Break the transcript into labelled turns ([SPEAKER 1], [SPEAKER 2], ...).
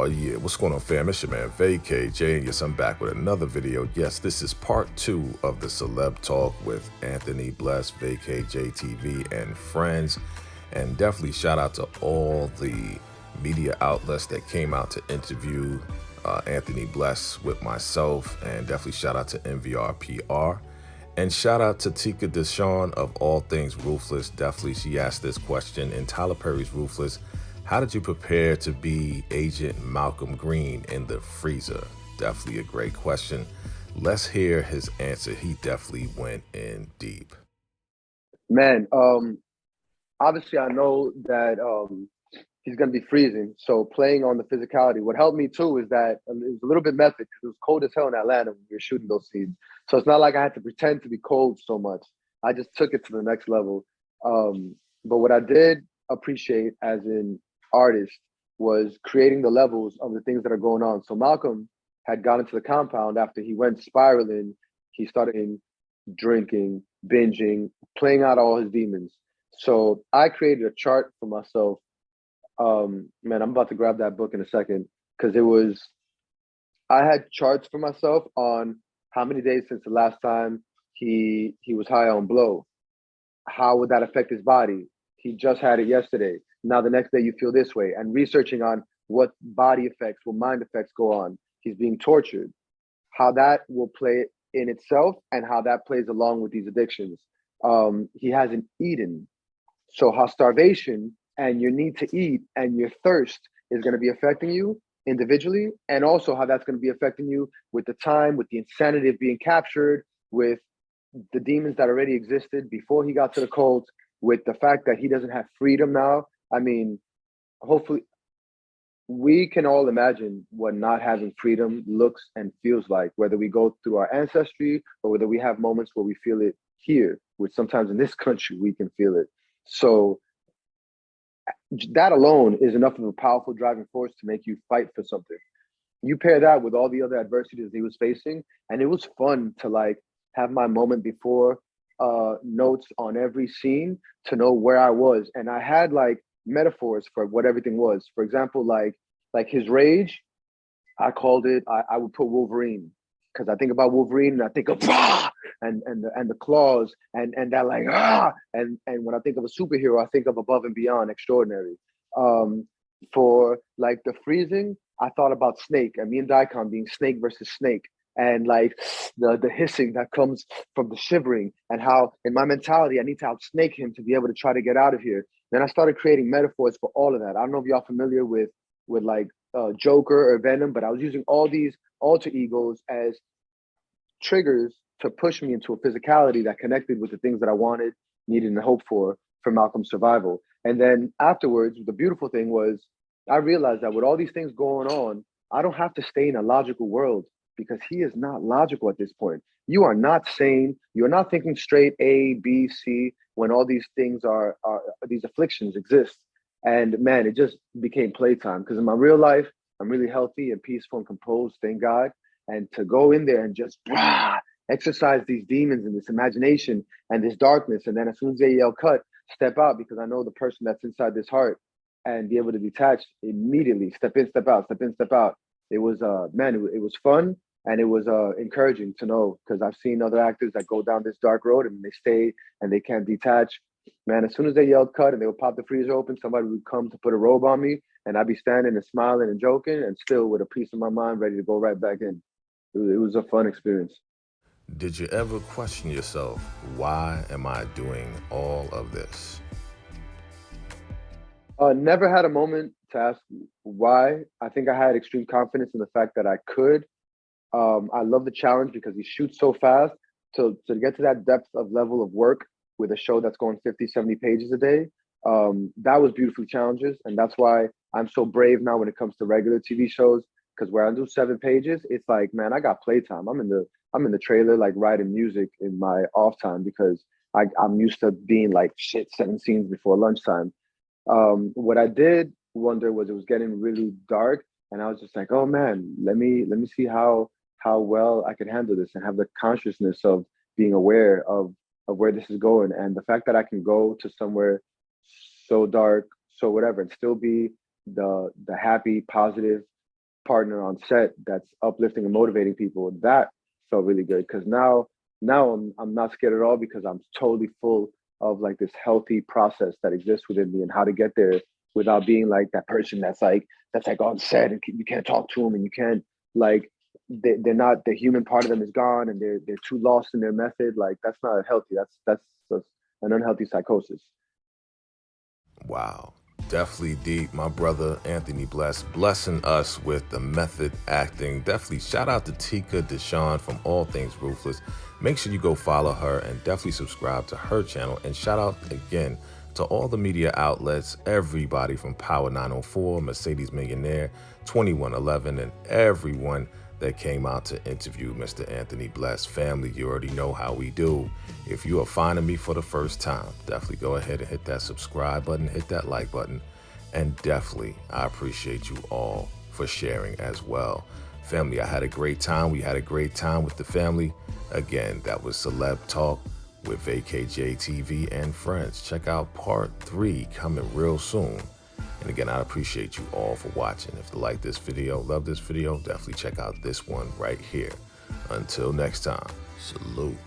[SPEAKER 1] Oh yeah, what's going on, fam? It's your man VACAY-Jay, and yes, I'm back with another video. Yes, this is part 2 of the Celeb Talk with Anthony Bless, VACAY-JayTV, and friends. And definitely shout out to all the media outlets that came out to interview Anthony Bless with myself, and definitely shout out to MVR PR. And shout out to Ticah Dishan of All Things Ruthless. Definitely, she asked this question in Tyler Perry's Ruthless. How did you prepare to be Agent Malcolm Green in the freezer? Definitely a great question. Let's hear his answer. He definitely went in deep.
[SPEAKER 2] Man, obviously I know that he's going to be freezing. So playing on the physicality. What helped me too is that it was a little bit method because it was cold as hell in Atlanta when we were shooting those scenes. So it's not like I had to pretend to be cold so much. I just took it to the next level. But what I did appreciate as an artist was creating the levels of the things that are going on. So Malcolm had gone into the compound after he went spiraling. He started drinking, binging, playing out all his demons. So I created a chart for myself. Man, I'm about to grab that book in a second because I had charts for myself on how many days since the last time he was high on blow. How would that affect his body? He just had it yesterday. Now the next day you feel this way, and researching on what body effects, what mind effects go on. He's being tortured, how that will play in itself, and how that plays along with these addictions. He hasn't eaten, so how starvation and your need to eat and your thirst is going to be affecting you individually, and also how that's going to be affecting you with the time, with the insanity of being captured, with the demons that already existed before he got to the cult, with the fact that he doesn't have freedom now. I mean, hopefully, we can all imagine what not having freedom looks and feels like, whether we go through our ancestry or whether we have moments where we feel it here, which sometimes in this country we can feel it. So that alone is enough of a powerful driving force to make you fight for something. You pair that with all the other adversities he was facing, and it was fun to like have my moment before notes on every scene to know where I was. And I had like metaphors for what everything was. For example, like his rage, I called it, I would put Wolverine because I think about Wolverine and I think of and the claws and that like and when I think of a superhero, I think of above and beyond, extraordinary. Um, for like the freezing, I thought about Snake and me and Daikon being Snake versus Snake, and like the hissing that comes from the shivering, and how in my mentality I need to outsnake him to be able to try to get out of here. Then I started creating metaphors for all of that. I don't know if y'all familiar with like Joker or Venom, but I was using all these alter egos as triggers to push me into a physicality that connected with the things that I wanted, needed, and hoped for Malcolm's survival. And then afterwards, the beautiful thing was I realized that with all these things going on, I don't have to stay in a logical world because he is not logical at this point. You are not sane. You're not thinking straight A, B, C when all these things are these afflictions exist. And man, it just became playtime because in my real life, I'm really healthy and peaceful and composed, thank God. And to go in there and just exercise these demons and this imagination and this darkness. And then as soon as they yell cut, step out because I know the person that's inside this heart, and be able to detach immediately, step in, step out, step in, step out. It was man, it was fun, and it was encouraging to know because I've seen other actors that go down this dark road and they stay and they can't detach. Man, as soon as they yelled cut and they would pop the freezer open, somebody would come to put a robe on me, and I'd be standing and smiling and joking, and still with a piece of my mind ready to go right back in. It was a fun experience.
[SPEAKER 1] Did you ever question yourself, why am I doing all of this?
[SPEAKER 2] Never had a moment to ask why. I think I had extreme confidence in the fact that I could. I love the challenge because he shoots so fast. To get to that depth of level of work with a show that's going 50, 70 pages a day, that was beautifully challenges. And that's why I'm so brave now when it comes to regular TV shows. Because where I do 7 pages, it's like, man, I got playtime. I'm in the trailer like writing music in my off time because I'm used to being like shit 7 scenes before lunchtime. What I did wonder was it was getting really dark, and I was just like, oh man, let me see how well I can handle this and have the consciousness of being aware of where this is going, and the fact that I can go to somewhere so dark, so whatever, and still be the happy, positive partner on set that's uplifting and motivating people, that felt really good because now I'm not scared at all because I'm totally full of like this healthy process that exists within me and how to get there without being like that person that's like on set and you can't talk to them and you can't like they're not, the human part of them is gone and they're too lost in their method. Like that's not healthy. That's an unhealthy psychosis.
[SPEAKER 1] Wow. Definitely deep. My brother Anthony blessing us with the method acting. Definitely shout out to Ticah Dishan from All Things Ruthless. Make sure you go follow her and definitely subscribe to her channel. And shout out again to all the media outlets, everybody from Power 904, Mercedes Millionaire, 2111, and everyone that came out to interview Mr. Anthony Bless. Family, you already know how we do. If you are finding me for the first time, definitely go ahead and hit that subscribe button, hit that like button, and definitely I appreciate you all for sharing as well. Family, I had a great time. We had a great time with the family. Again, that was Celeb Talk with VACAY-JayTV and friends. Check out part 3 coming real soon. And again, I appreciate you all for watching. If you like this video, love this video, definitely check out this one right here. Until next time, salute.